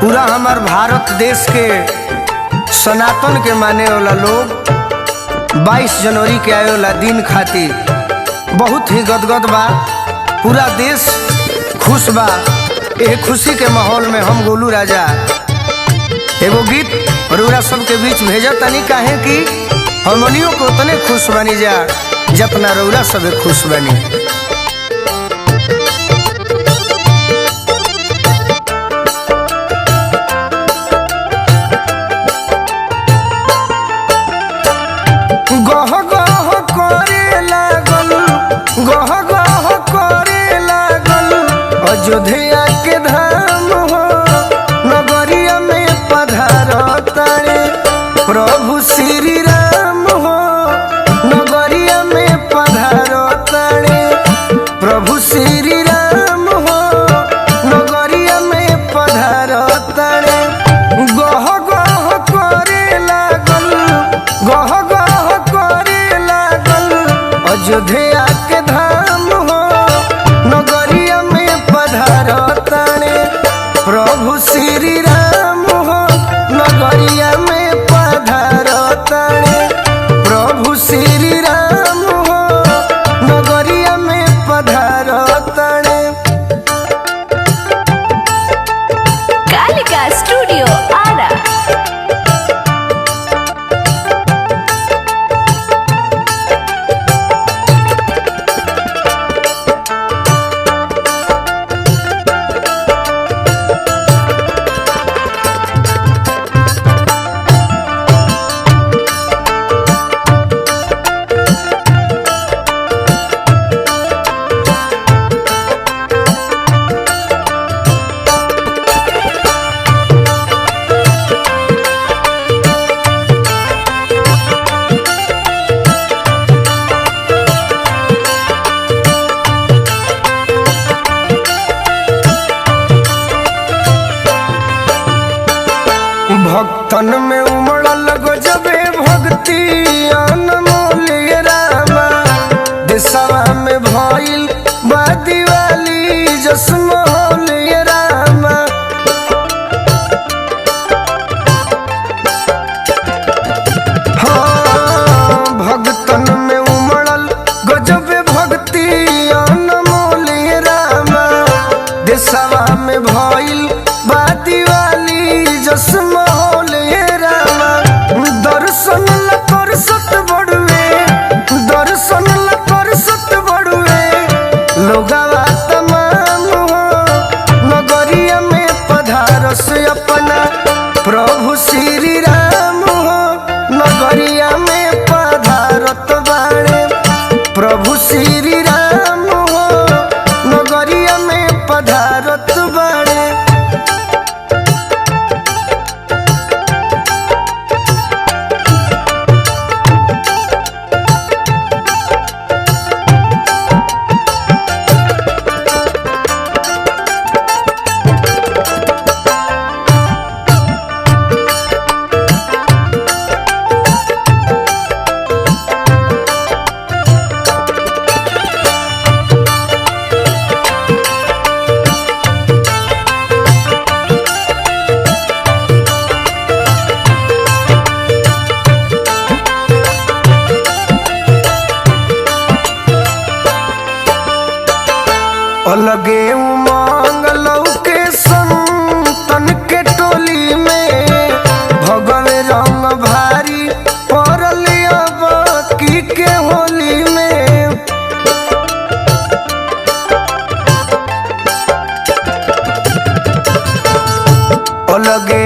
पूरा हमार भारत देश के सनातन के माने वाला लोग 22 जनवरी के आए वाला दिन खातिर बहुत ही गदगद बा। पूरा देश खुश बा। ये खुशी के माहौल में हम गोलू राजा एगो गीत रउरा सबके बीच भेजा तनी, काहे कि हमनियों को उतने खुश बनी जा जितना रउरा सब खुश बनी। गह गह करे लागल, गह गह करे लागल अयोध्या के धाम हो, नगरिया में पधारतारे प्रभु श्री राम हो, नगरिया में पधारतारे प्रभु श्री राम हो, नगरिया में पधारतारे। गह गह करे लागल, गह गह करे लागल अयोध्या के धाम हो, नगरिया में पधारतारे प्रभु श्री राम हो, नगरिया में पधारतारे प्रभु श्री राम हो, नगरिया में पधारतारे। कालिका स्टूडियो आरा। भक्तन में उमड़ल गजबे भक्ति अनमोल रामा, देशवा में भइल बा दिवाली जसमोल रामा। हाँ, भक्तन में उमड़ल गजबे भक्ति अनमोल रामा, देशवा में भइल बा दिवाली जसमोल रामा। दर्शन ला कर सत बड़ुए, दर्शन ला कर सत बड़ुए लोगवा तमाम हो, नगरिया में पधारस अपना प्रभु श्री राम हो, नगरिया में पधारत बाड़े प्रभु श्री राम हो, नगरिया में पधारत बाड़े। अलगे उमंग लौके संतन के टोली में, भगवे रंग भारी पड़ल अबकी के होली में। अलगे